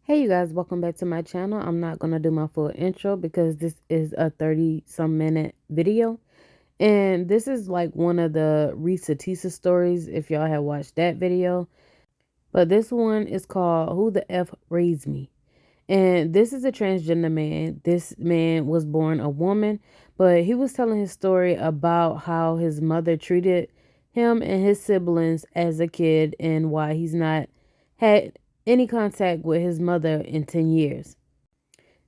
Hey you guys, welcome back to my channel. I'm not going to do my full intro because this is a 30 some minute video. And this is like one of the Risa Tisa stories if y'all have watched that video. But this one is called Who the F Raised Me. And this is a transgender man. This man was born a woman, but he was telling his story about how his mother treated him and his siblings as a kid and why he's not had any contact with his mother in 10 years.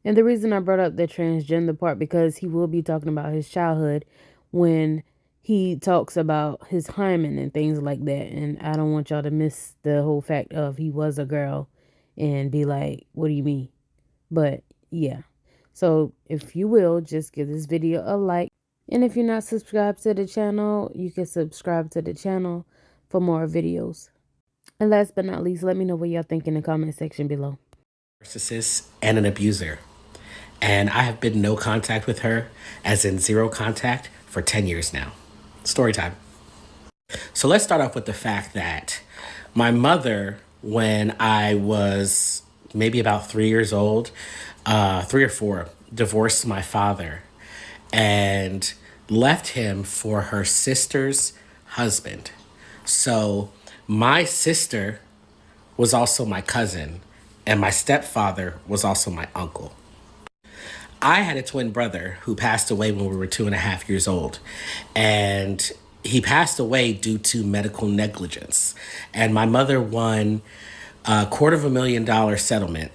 And the reason I brought up the transgender part because he will be talking about his childhood when he talks about his hymen and things like that. And I don't want y'all to miss the whole fact of he was a girl and be like, what do you mean? But yeah. So if you will, just give this video a like. And if you're not subscribed to the channel, you can subscribe to the channel for more videos. And last but not least, let me know what y'all think in the comment section below. Narcissist and an abuser. And I have been no contact with her, as in zero contact, for 10 years now. Story time. So let's start off with the fact that my mother, when I was maybe about 3 years old, 3 or 4, divorced my father and left him for her sister's husband. So my sister was also my cousin, and my stepfather was also my uncle. I had a twin brother who passed away when we were 2.5 years old. And he passed away due to medical negligence. And my mother won a $250,000 settlement.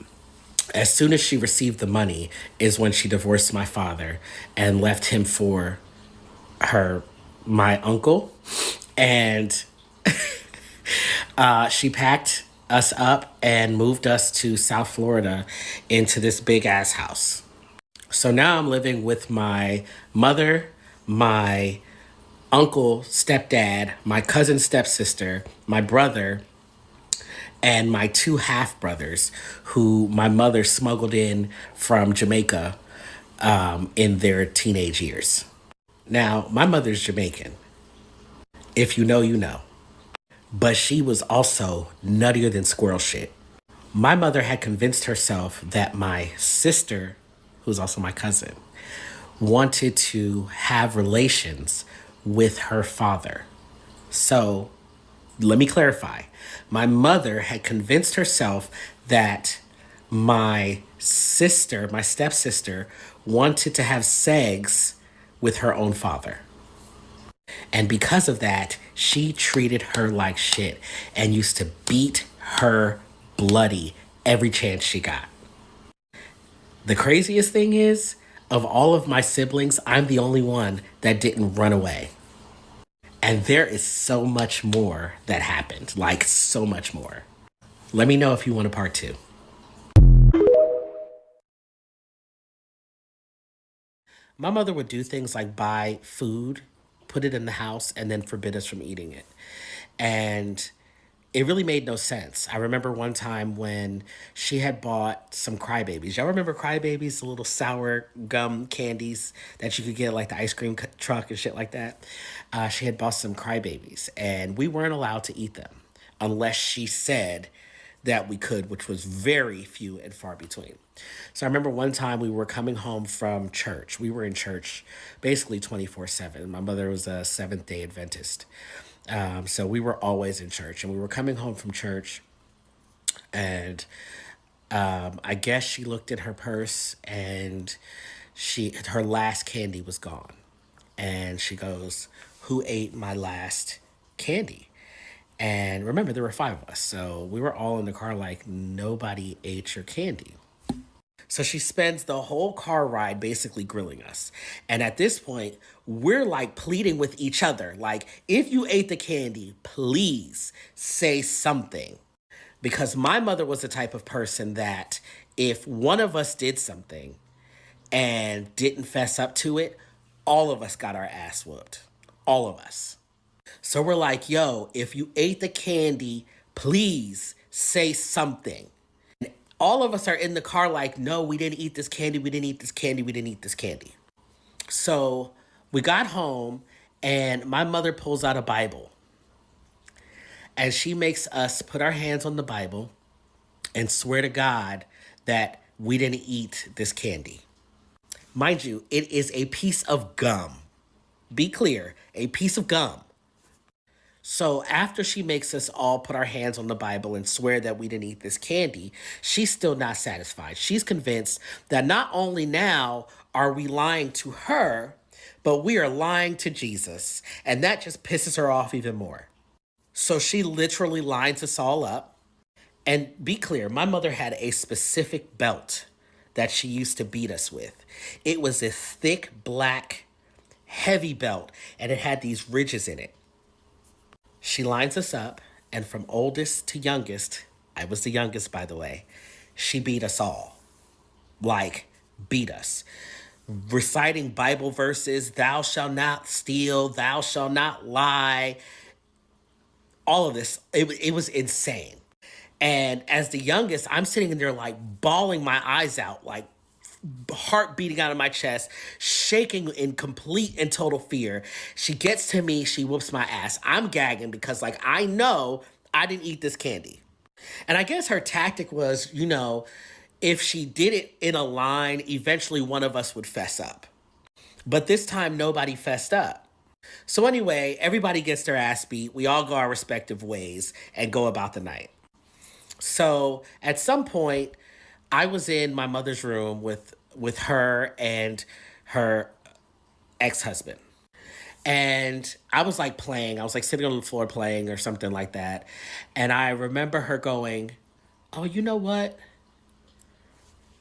As soon as she received the money is when she divorced my father and left him for my uncle. And she packed us up and moved us to South Florida into this big ass house. So now I'm living with my mother, my uncle, stepdad, my cousin, stepsister, my brother, and my 2 half brothers who my mother smuggled in from Jamaica in their teenage years. Now, my mother's Jamaican. If you know, you know. But she was also nuttier than squirrel shit. My mother had convinced herself that my sister, who's also my cousin, wanted to have relations with her father. So let me clarify. My mother had convinced herself that my sister, my stepsister, wanted to have sex with her own father. And because of that, she treated her like shit and used to beat her bloody every chance she got. The craziest thing is, of all of my siblings, I'm the only one that didn't run away. And there is so much more that happened, like so much more. Let me know if you want a part 2. My mother would do things like buy food, put it in the house, and then forbid us from eating it. And it really made no sense. I remember one time when she had bought some crybabies. Y'all remember crybabies, the little sour gum candies that you could get like the ice cream truck and shit like that? She had bought some crybabies, and we weren't allowed to eat them unless she said that we could, which was very few and far between. So I remember one time we were coming home from church. We were in church basically 24/7. My mother was a Seventh-day Adventist. So we were always in church, and we were coming home from church, and I guess she looked at her purse, and her last candy was gone, and she goes, "Who ate my last candy?" And remember, there were 5 of us, so we were all in the car like, nobody ate your candy. So she spends the whole car ride basically grilling us. And at this point, we're like pleading with each other. Like, if you ate the candy, please say something. Because my mother was the type of person that if one of us did something and didn't fess up to it, all of us got our ass whooped. All of us. So we're like, yo, if you ate the candy, please say something. All of us are in the car like, no, we didn't eat this candy, we didn't eat this candy, we didn't eat this candy. So we got home, and my mother pulls out a Bible. And she makes us put our hands on the Bible, and swear to God that we didn't eat this candy. Mind you, it is a piece of gum. Be clear, a piece of gum. So after she makes us all put our hands on the Bible and swear that we didn't eat this candy, she's still not satisfied. She's convinced that not only now are we lying to her, but we are lying to Jesus. And that just pisses her off even more. So she literally lines us all up. And be clear, my mother had a specific belt that she used to beat us with. It was a thick, black, heavy belt, and it had these ridges in it. She lines us up, and from oldest to youngest, I was the youngest, by the way, she beat us all. Like, beat us. Reciting Bible verses, thou shalt not steal, thou shalt not lie, all of this. It was insane. And as the youngest, I'm sitting in there like bawling my eyes out, like heart beating out of my chest, shaking in complete and total fear. She gets to me, she whoops my ass. I'm gagging because, like, I know I didn't eat this candy. And I guess her tactic was, if she did it in a line, eventually one of us would fess up. But this time, nobody fessed up. So, anyway, everybody gets their ass beat. We all go our respective ways and go about the night. So at some point, I was in my mother's room with her and her ex-husband. And I was like playing. I was like sitting on the floor playing or something like that. And I remember her going, "Oh, you know what?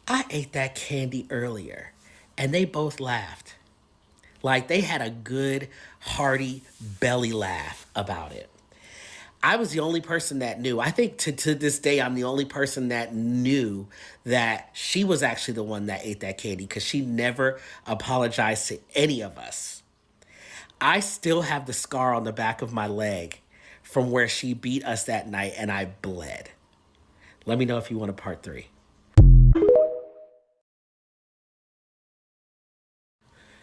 I ate that candy earlier." And they both laughed. Like they had a good, hearty belly laugh about it. I was the only person that knew. I think to this day, I'm the only person that knew that she was actually the one that ate that candy because she never apologized to any of us. I still have the scar on the back of my leg from where she beat us that night and I bled. Let me know if you want a part three.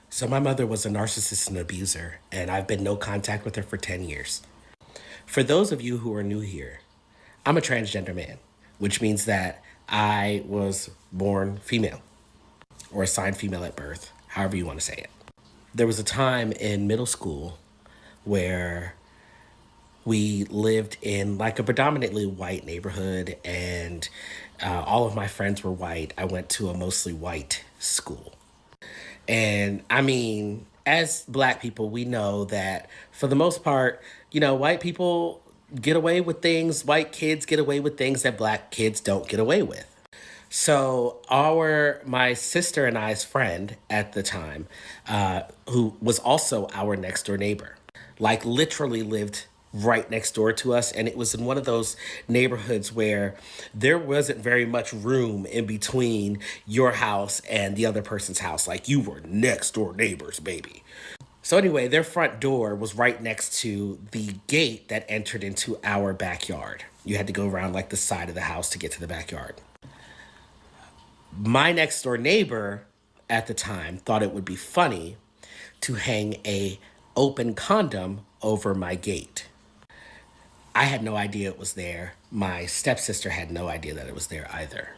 So, my mother was a narcissist and abuser, and I've been no contact with her for 10 years. For those of you who are new here, I'm a transgender man, which means that I was born female or assigned female at birth, however you want to say it. There was a time in middle school where we lived in like a predominantly white neighborhood, and all of my friends were white. I went to a mostly white school. And I mean, as black people, we know that for the most part, white people get away with things, white kids get away with things that black kids don't get away with. So my sister and I's friend at the time, who was also our next door neighbor, like literally lived right next door to us. And it was in one of those neighborhoods where there wasn't very much room in between your house and the other person's house. Like you were next door neighbors, baby. So anyway, their front door was right next to the gate that entered into our backyard. You had to go around like the side of the house to get to the backyard. My next door neighbor at the time thought it would be funny to hang a open condom over my gate. I had no idea it was there. My stepsister had no idea that it was there either.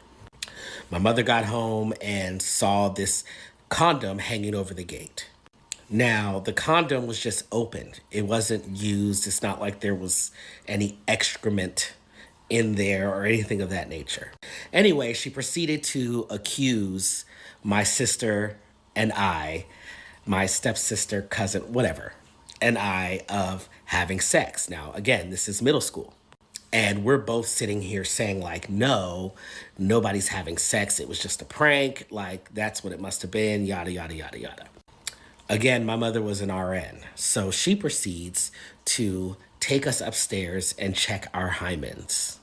My mother got home and saw this condom hanging over the gate. Now, the condom was just opened. It wasn't used. It's not like there was any excrement in there or anything of that nature. Anyway, she proceeded to accuse my sister and I, my stepsister, cousin, whatever, and I of having sex. Now, again, this is middle school. And we're both sitting here saying, like, no, nobody's having sex. It was just a prank. Like, that's what it must have been, yada, yada, yada, yada. Again, my mother was an RN. So she proceeds to take us upstairs and check our hymens.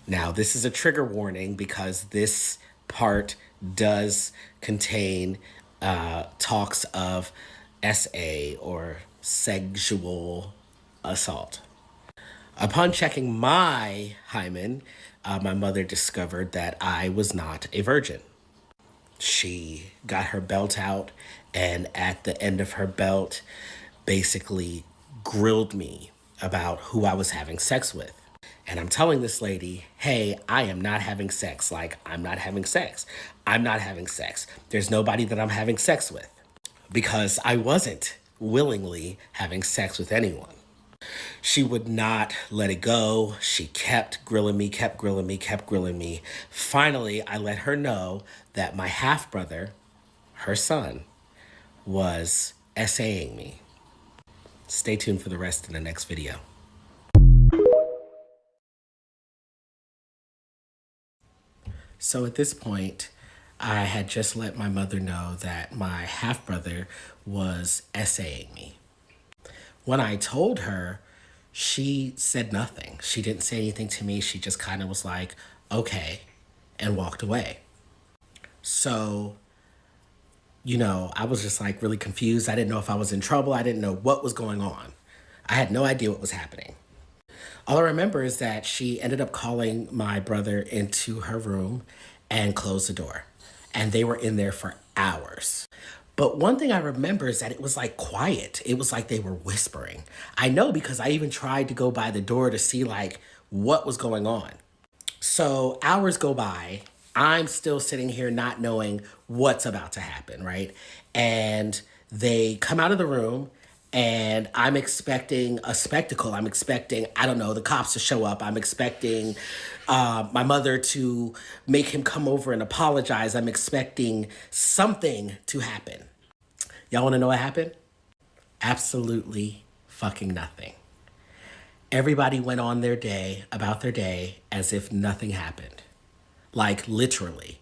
Now, this is a trigger warning because this part does contain talks of SA or sexual assault. Upon checking my hymen, my mother discovered that I was not a virgin. She got her belt out, and at the end of her belt, basically grilled me about who I was having sex with. And I'm telling this lady, hey, I am not having sex. Like, I'm not having sex. I'm not having sex. There's nobody that I'm having sex with because I wasn't willingly having sex with anyone. She would not let it go. She kept grilling me, kept grilling me, kept grilling me. Finally, I let her know that my half brother, her son, was essaying me. Stay tuned for the rest in the next video. So at this point, I had just let my mother know that my half brother was essaying me. When I told her, she said nothing. She didn't say anything to me. She just kind of was like, okay, and walked away. So, I was just like really confused. I didn't know if I was in trouble. I didn't know what was going on. I had no idea what was happening. All I remember is that she ended up calling my brother into her room and closed the door. And they were in there for hours. But one thing I remember is that it was like quiet. It was like they were whispering. I know because I even tried to go by the door to see like what was going on. So hours go by. I'm still sitting here not knowing what's about to happen, right? And they come out of the room and I'm expecting a spectacle. I'm expecting, I don't know, the cops to show up. I'm expecting my mother to make him come over and apologize. I'm expecting something to happen. Y'all want to know what happened? Absolutely fucking nothing. Everybody went on their day, about their day, as if nothing happened. Like literally.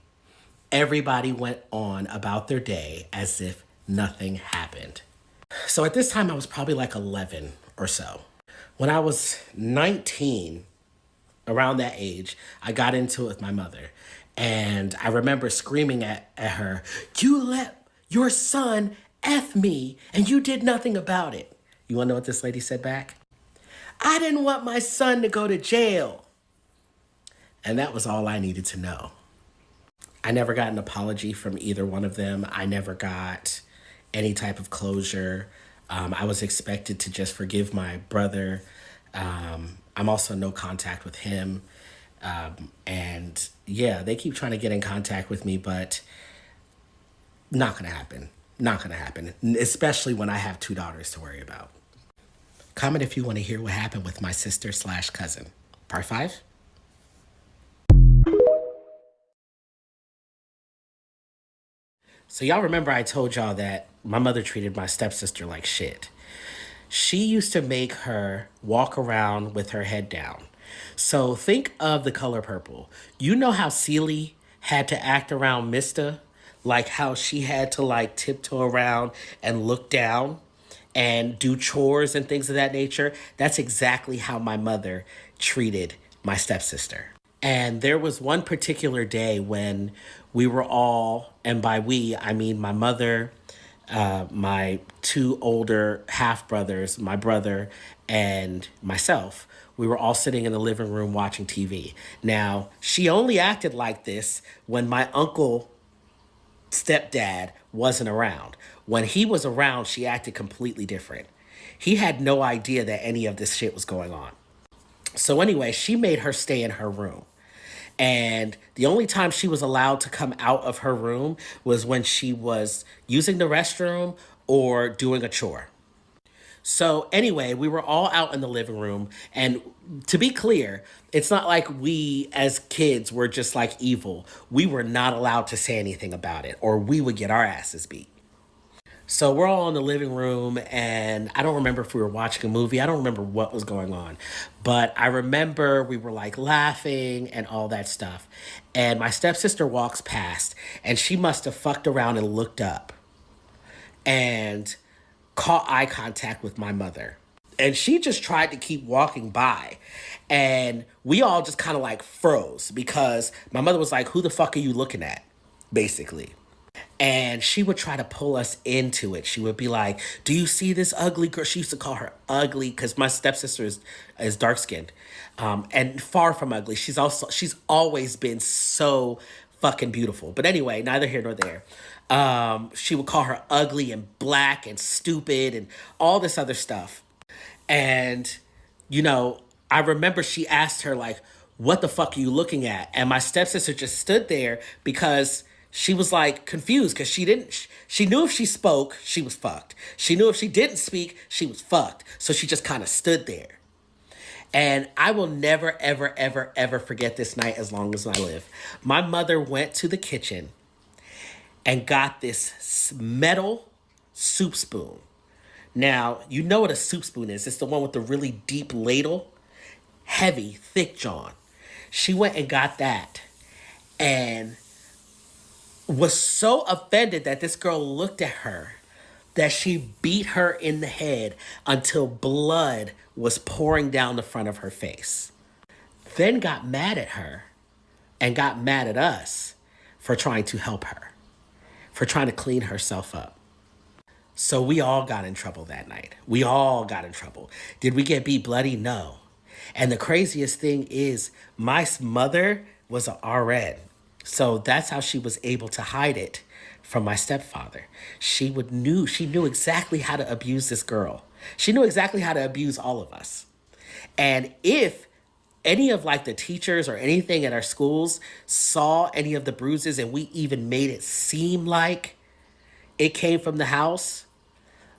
Everybody went on about their day as if nothing happened. So at this time, I was probably like 11 or so. When I was 19, around that age, I got into it with my mother. And I remember screaming at her, you let your son F me and you did nothing about it. You wanna know what this lady said back? I didn't want my son to go to jail. And that was all I needed to know. I never got an apology from either one of them. I never got any type of closure. I was expected to just forgive my brother. I'm also no contact with him. And yeah, they keep trying to get in contact with me, but not gonna happen. Not gonna happen, especially when I have two daughters to worry about. Comment if you want to hear what happened with my sister/cousin. Part 5? So y'all remember I told y'all that my mother treated my stepsister like shit. She used to make her walk around with her head down. So think of the color purple. You know how Celie had to act around Mista? Like how she had to like tiptoe around and look down and do chores and things of that nature? That's exactly how my mother treated my stepsister. And there was one particular day when we were all, and by we, I mean my mother, my two older half brothers, my brother, and myself. We were all sitting in the living room watching TV. Now, she only acted like this when my uncle, stepdad, wasn't around. When he was around, she acted completely different. He had no idea that any of this shit was going on. So, anyway, she made her stay in her room. And the only time she was allowed to come out of her room was when she was using the restroom or doing a chore. So, anyway, we were all out in the living room. And to be clear, it's not like we as kids were just like evil. We were not allowed to say anything about it, or we would get our asses beat. So we're all in the living room, and I don't remember if we were watching a movie. I don't remember what was going on. But I remember we were like laughing and all that stuff. And my stepsister walks past, and she must have fucked around and looked up and caught eye contact with my mother. And she just tried to keep walking by. And we all just kind of like froze because my mother was like, who the fuck are you looking at? Basically. And she would try to pull us into it. She would be like, do you see this ugly girl? She used to call her ugly because my stepsister is dark skinned and far from ugly. She's always been so fucking beautiful. But anyway, neither here nor there. She would call her ugly and black and stupid and all this other stuff. And, you know, I remember she asked her, like, what the fuck are you looking at? And my stepsister just stood there because she was like confused because she knew if she spoke, she was fucked. She knew if she didn't speak, she was fucked. So she just kind of stood there. And I will never, ever, ever, ever forget this night as long as I live. My mother went to the kitchen and got this metal soup spoon. Now, you know what a soup spoon is. It's the one with the really deep ladle, heavy, thick John. She went and got that and was so offended that this girl looked at her that she beat her in the head until blood was pouring down the front of her face. Then got mad at her and got mad at us for trying to help her, for trying to clean herself up. So we all got in trouble that night. We all got in trouble. Did we get beat bloody? No. And the craziest thing is my mother was an RN. So that's how she was able to hide it from my stepfather. She knew exactly how to abuse this girl. She knew exactly how to abuse all of us. And if any of like the teachers or anything at our schools saw any of the bruises and we even made it seem like it came from the house,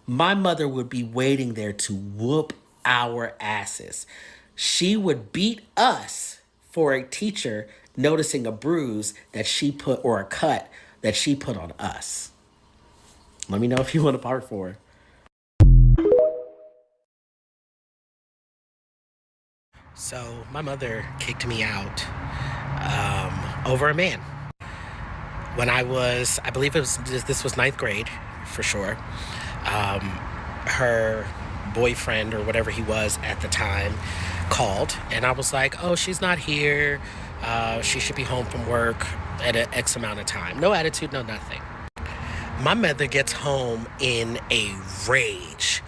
my mother would be waiting there to whoop our asses. She would beat us for a teacher noticing a bruise that she put or a cut that she put on us. Let me know if you want a part 4. So my mother kicked me out over a man. When I believe this was ninth grade for sure. Her boyfriend or whatever he was at the time called, and I was like, oh, she's not here. She should be home from work at an X amount of time. No attitude, no nothing. My mother gets home in a rage.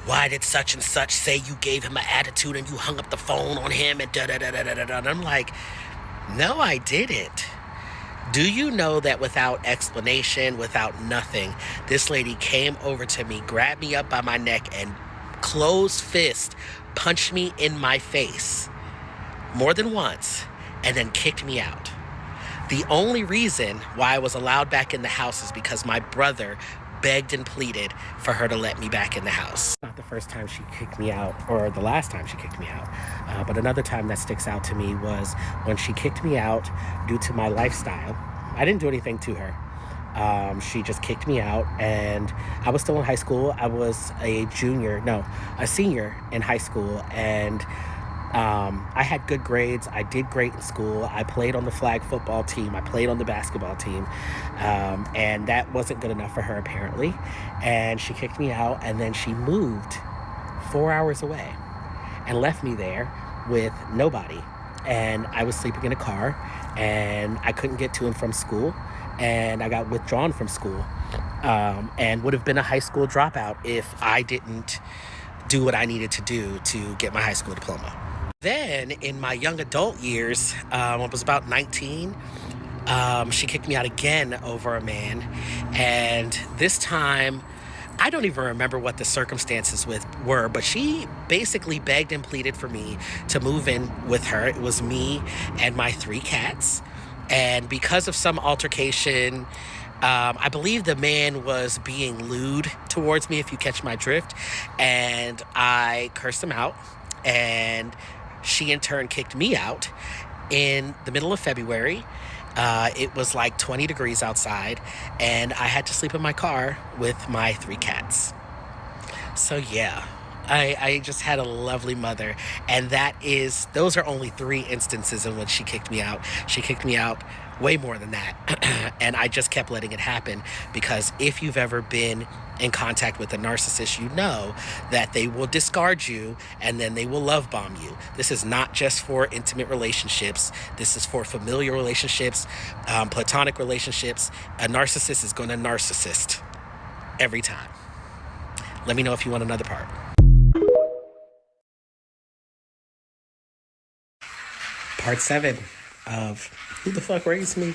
Why did such and such say you gave him an attitude and you hung up the phone on him and da da da da da da? And I'm like, no, I didn't. Do you know that without explanation, without nothing, this lady came over to me, grabbed me up by my neck, and closed fist punched me in my face more than once and then kicked me out. The only reason why I was allowed back in the house is because my brother begged and pleaded for her to let me back in the house. Not the first time she kicked me out, or the last time she kicked me out, but another time that sticks out to me was when she kicked me out due to my lifestyle. I didn't do anything to her. She just kicked me out, and I was still in high school. I was a senior in high school, and I had good grades. I did great in school. I played on the flag football team. I played on the basketball team. And that wasn't good enough for her, apparently. And she kicked me out, and then she moved 4 hours away and left me there with nobody. And I was sleeping in a car, and I couldn't get to and from school. And I got withdrawn from school, and would have been a high school dropout if I didn't do what I needed to do to get my high school diploma. Then, in my young adult years, I was about 19, she kicked me out again over a man. And this time, I don't even remember what the circumstances were, but she basically begged and pleaded for me to move in with her. It was me and my 3 cats. And because of some altercation, I believe the man was being lewd towards me, if you catch my drift. And I cursed him out. And she in turn kicked me out in the middle of February. It was like 20 degrees outside, and I had to sleep in my car with my 3 cats. So yeah, I just had a lovely mother, and those are only 3 instances in which she kicked me out. She kicked me out way more than that. And I just kept letting it happen, because if you've ever been in contact with a narcissist, you know that they will discard you and then they will love bomb you. This is not just for intimate relationships. This is for familiar relationships, platonic relationships. A narcissist is going to narcissist every time. Let me know if you want another part. Part 7 of Who the Fuck Raised Me?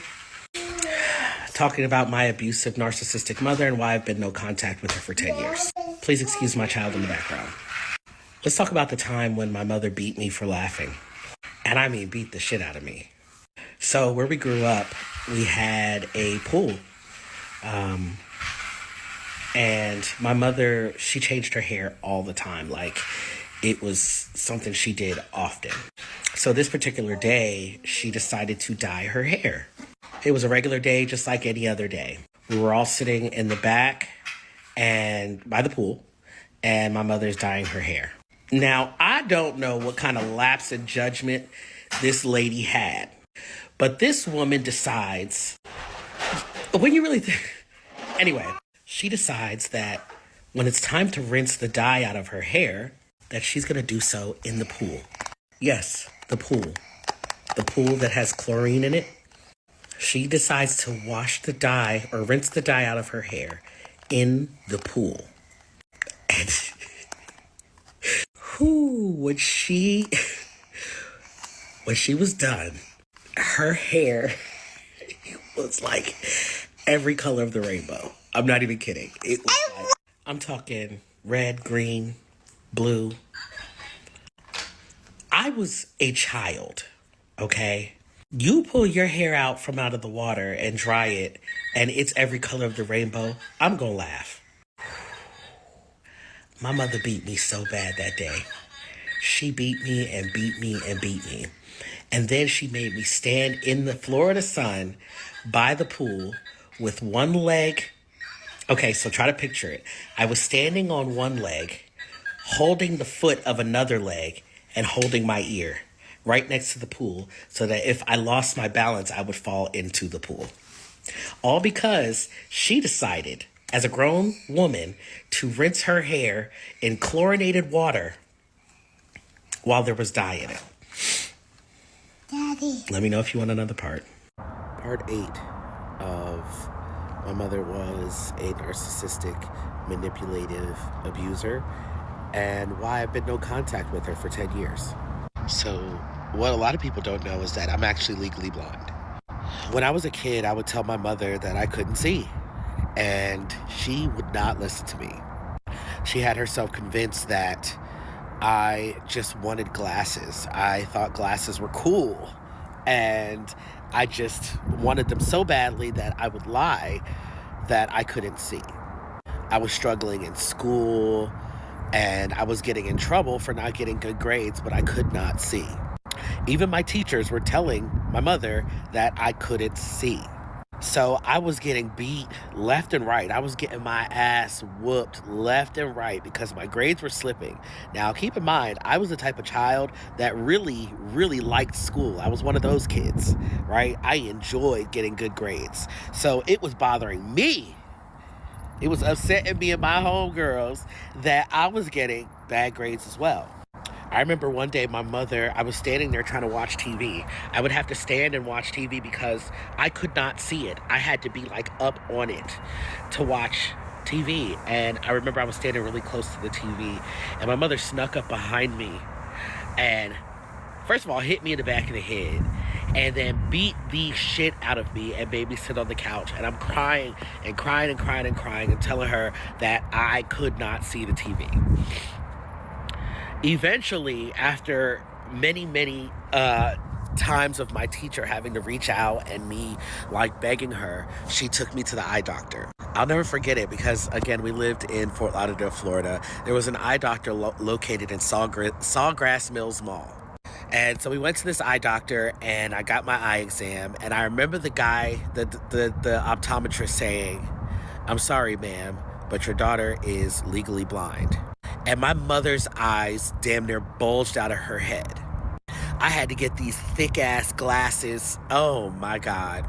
Talking about my abusive narcissistic mother and why I've been no contact with her for 10 years. Please excuse my child in the background. Let's talk about the time when my mother beat me for laughing. And I mean, beat the shit out of me. So, where we grew up, we had a pool. And my mother, she changed her hair all the time. Like, it was something she did often. So, this particular day, she decided to dye her hair. It was a regular day, just like any other day. We were all sitting in the back and by the pool, and my mother's dyeing her hair. Now, I don't know what kind of lapse in judgment this lady had, but this woman decides, when you really think, anyway, she decides that when it's time to rinse the dye out of her hair, that she's gonna do so in the pool. Yes, the pool. The pool that has chlorine in it. She decides to wash the dye or rinse the dye out of her hair in the pool. And when she was done, her hair was like every color of the rainbow. I'm not even kidding. It was like, I'm talking red, green, blue. I was a child, okay? You pull your hair out from out of the water and dry it, and it's every color of the rainbow. I'm gonna laugh. My mother beat me so bad that day. She beat me and beat me and beat me. And then she made me stand in the Florida sun by the pool with one leg. Okay, so try to picture it. I was standing on one leg, holding the foot of another leg, and holding my ear right next to the pool so that if I lost my balance, I would fall into the pool. All because she decided, as a grown woman, to rinse her hair in chlorinated water while there was dye in it. Daddy. Let me know if you want another part. Part 8 of my mother was a narcissistic, manipulative abuser, and why I've been no contact with her for 10 years. So, what a lot of people don't know is that I'm actually legally blind. When I was a kid, I would tell my mother that I couldn't see, and she would not listen to me. She had herself convinced that I just wanted glasses. I thought glasses were cool, and I just wanted them so badly that I would lie that I couldn't see. I was struggling in school, and I was getting in trouble for not getting good grades, but I could not see. Even my teachers were telling my mother that I couldn't see. So I was getting beat left and right. I was getting my ass whooped left and right because my grades were slipping. Now, keep in mind, I was the type of child that really, really liked school. I was one of those kids, right? I enjoyed getting good grades. So it was bothering me. It was upsetting me and my homegirls that I was getting bad grades as well. I remember one day I was standing there trying to watch TV. I would have to stand and watch TV because I could not see it. I had to be like up on it to watch TV. And I remember I was standing really close to the TV, and my mother snuck up behind me and, first of all, hit me in the back of the head, and then beat the shit out of me and made me sit on the couch. And I'm crying and crying and crying and crying and telling her that I could not see the TV. Eventually, after many times of my teacher having to reach out and me like begging her, she took me to the eye doctor. I'll never forget it because, again, we lived in Fort Lauderdale, Florida. There was an eye doctor located in Sawgrass Mills Mall. And so we went to this eye doctor, and I got my eye exam. And I remember the guy, the optometrist saying, "I'm sorry, ma'am, but your daughter is legally blind." And my mother's eyes damn near bulged out of her head. I had to get these thick ass glasses. Oh my God.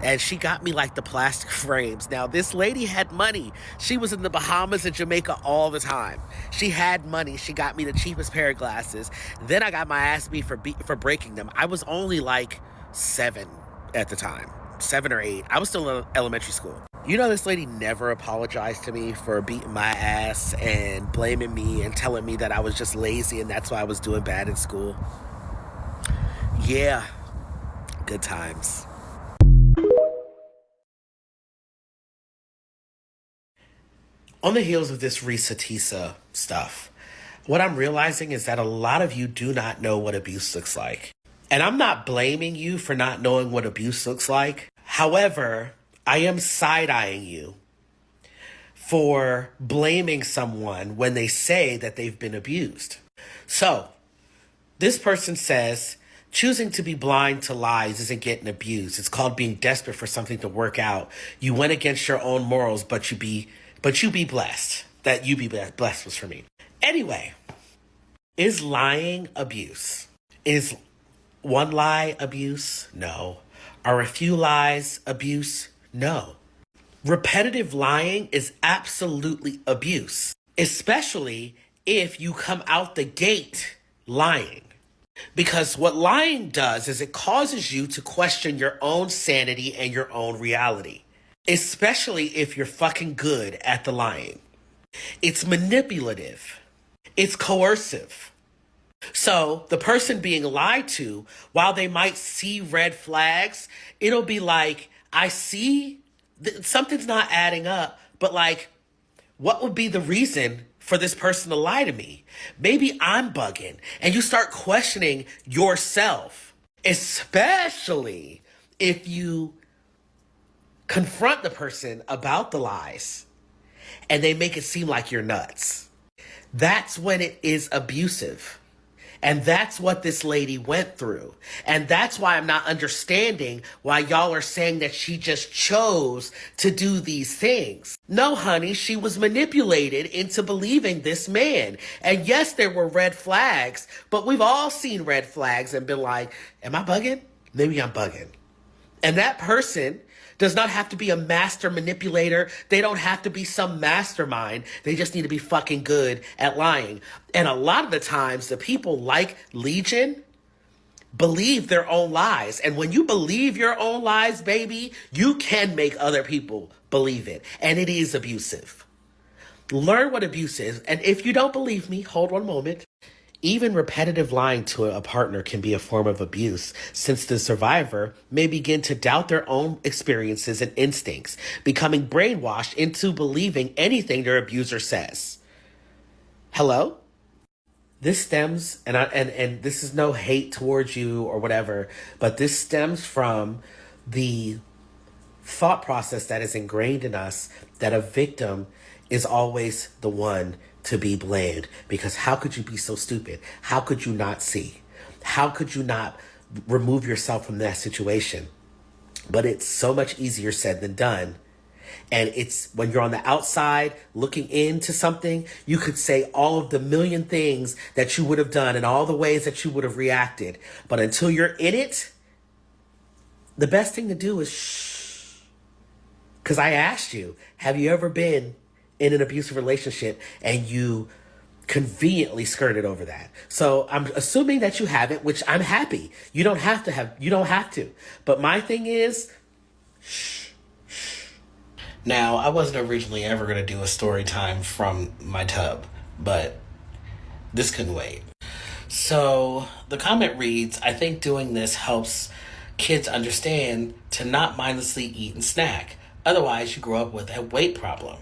And she got me like the plastic frames. Now, this lady had money. She was in the Bahamas and Jamaica all the time. She had money. She got me the cheapest pair of glasses. Then I got my ass beat for breaking them. I was only like 7 at the time. 7 or 8. I was still in elementary school. You know, this lady never apologized to me for beating my ass and blaming me and telling me that I was just lazy and that's why I was doing bad in school. Yeah, good times. On the heels of this Risa Tisa stuff, What I'm realizing is that a lot of you do not know what abuse looks like. And I'm not blaming you for not knowing what abuse looks like. However, I am side-eyeing you for blaming someone when they say that they've been abused. So, this person says, choosing to be blind to lies isn't getting abused. It's called being desperate for something to work out. You went against your own morals, but you be blessed. That you be blessed was for me. Anyway, is lying abuse? Is one lie abuse? No. Are a few lies abuse? No. Repetitive lying is absolutely abuse, especially if you come out the gate lying. Because what lying does is it causes you to question your own sanity and your own reality, especially if you're fucking good at the lying. It's manipulative. It's coercive. So the person being lied to, while they might see red flags, it'll be like, I see something's not adding up, but like, what would be the reason for this person to lie to me? Maybe I'm bugging. And you start questioning yourself, especially if you confront the person about the lies and they make it seem like you're nuts. That's when it is abusive. And that's what this lady went through. And that's why I'm not understanding why y'all are saying that she just chose to do these things. No, honey, she was manipulated into believing this man. And yes, there were red flags, but we've all seen red flags and been like, am I bugging? Maybe I'm bugging. And that person does not have to be a master manipulator. They don't have to be some mastermind. They just need to be fucking good at lying. And a lot of the times, the people like Legion believe their own lies. And when you believe your own lies, baby, you can make other people believe it. And it is abusive. Learn what abuse is. And if you don't believe me, hold one moment. Even repetitive lying to a partner can be a form of abuse, since the survivor may begin to doubt their own experiences and instincts, becoming brainwashed into believing anything their abuser says. Hello? This stems, and this is no hate towards you or whatever, but this stems from the thought process that is ingrained in us that a victim is always the one to be blamed. Because how could you be so stupid? How could you not see? How could you not remove yourself from that situation? But it's so much easier said than done. And it's when you're on the outside looking into something, you could say all of the million things that you would have done and all the ways that you would have reacted. But until you're in it, the best thing to do is shh. Because I asked you, have you ever been in an abusive relationship and you conveniently skirted over that? So I'm assuming that you haven't, which I'm happy. You don't have to. But my thing is, shh. Now, I wasn't originally ever going to do a story time from my tub, but this couldn't wait. So the comment reads, I think doing this helps kids understand to not mindlessly eat and snack. Otherwise, you grow up with a weight problem.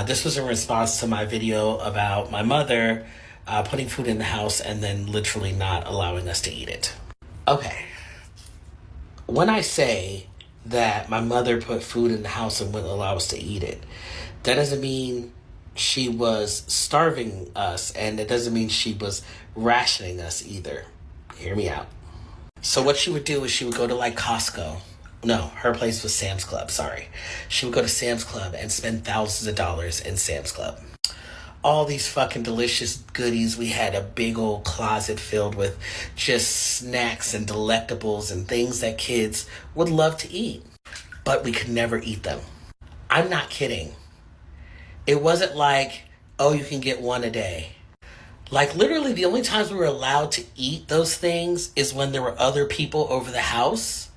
This was in response to my video about my mother putting food in the house and then literally not allowing us to eat it. Okay. When I say that my mother put food in the house and wouldn't allow us to eat it, that doesn't mean she was starving us, and it doesn't mean she was rationing us either. Hear me out. So what she would do is she would go to like Costco. No, her place was Sam's Club, sorry. She would go to Sam's Club and spend thousands of dollars in Sam's Club. All these fucking delicious goodies. We had a big old closet filled with just snacks and delectables and things that kids would love to eat. But we could never eat them. I'm not kidding. It wasn't like, oh, you can get one a day. Like literally the only times we were allowed to eat those things is when there were other people over the house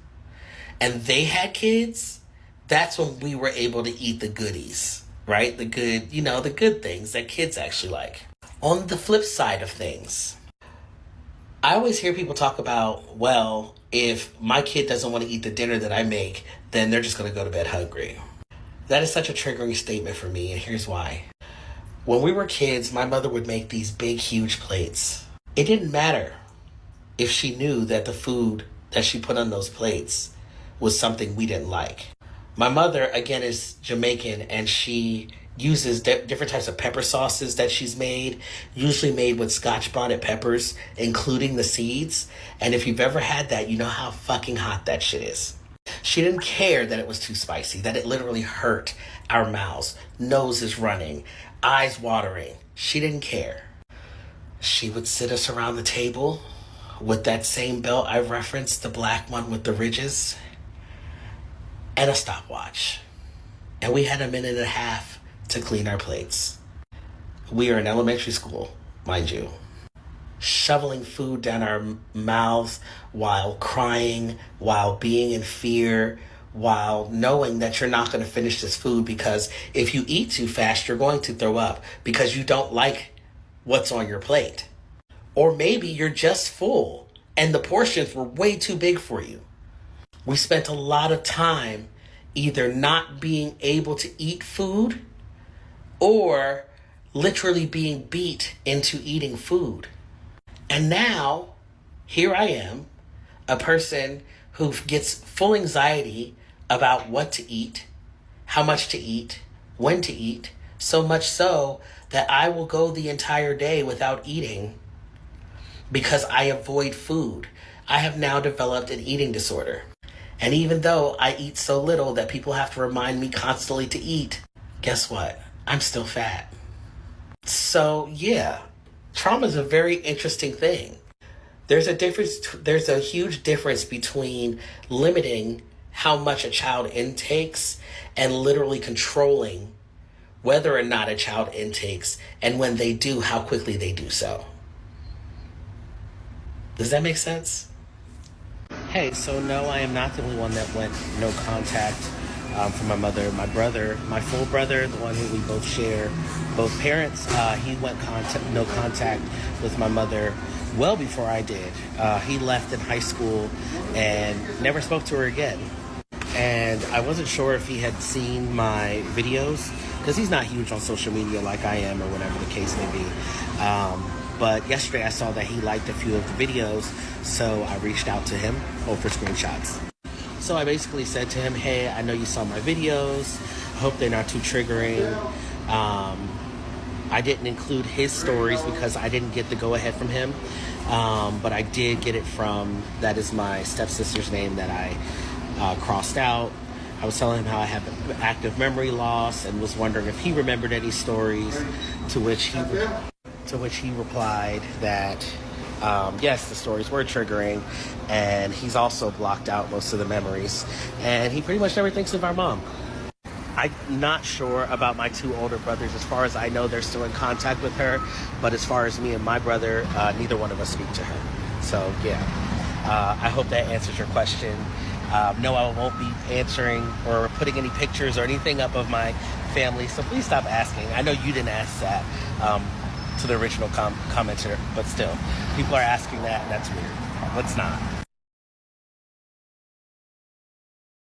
and they had kids. That's when we were able to eat the goodies, right? The good, the good things that kids actually like. On the flip side of things, I always hear people talk about, well, if my kid doesn't want to eat the dinner that I make, then they're just going to go to bed hungry. That is such a triggering statement for me, and here's why. When we were kids, my mother would make these big, huge plates. It didn't matter if she knew that the food that she put on those plates was something we didn't like. My mother, again, is Jamaican, and she uses different types of pepper sauces that she's made, usually made with scotch bonnet peppers, including the seeds. And if you've ever had that, you know how fucking hot that shit is. She didn't care that it was too spicy, that it literally hurt our mouths, noses running, eyes watering. She didn't care. She would sit us around the table with that same belt I referenced, the black one with the ridges, and a stopwatch. And we had a minute and a half to clean our plates. We are in elementary school, mind you. Shoveling food down our mouths while crying, while being in fear, while knowing that you're not going to finish this food because if you eat too fast, you're going to throw up because you don't like what's on your plate. Or maybe you're just full and the portions were way too big for you. We spent a lot of time either not being able to eat food or literally being beat into eating food. And now, here I am, a person who gets full anxiety about what to eat, how much to eat, when to eat, so much so that I will go the entire day without eating because I avoid food. I have now developed an eating disorder. And even though I eat so little that people have to remind me constantly to eat, guess what? I'm still fat. So yeah, trauma is a very interesting thing. There's a huge difference between limiting how much a child intakes and literally controlling whether or not a child intakes, and when they do, how quickly they do so. Does that make sense? Hey, so no, I am not the only one that went no contact from my mother. My brother, my full brother, the one who we both share, both parents, he went no contact with my mother well before I did. He left in high school and never spoke to her again. And I wasn't sure if he had seen my videos because he's not huge on social media like I am or whatever the case may be. But yesterday I saw that he liked a few of the videos, so I reached out to him for screenshots. So I basically said to him, hey, I know you saw my videos. I hope they're not too triggering. I didn't include his stories because I didn't get the go-ahead from him. But I did get it from, that is my stepsister's name that I crossed out. I was telling him how I have active memory loss and was wondering if he remembered any stories, to which he replied that yes, the stories were triggering, and he's also blocked out most of the memories, and he pretty much never thinks of our mom. I'm not sure about my two older brothers. As far as I know, they're still in contact with her, but as far as me and my brother, neither one of us speak to her. So yeah, I hope that answers your question. No, I won't be answering or putting any pictures or anything up of my family, so please stop asking. I know you didn't ask that to the original commenter, but still, people are asking that, and that's weird. Let's not.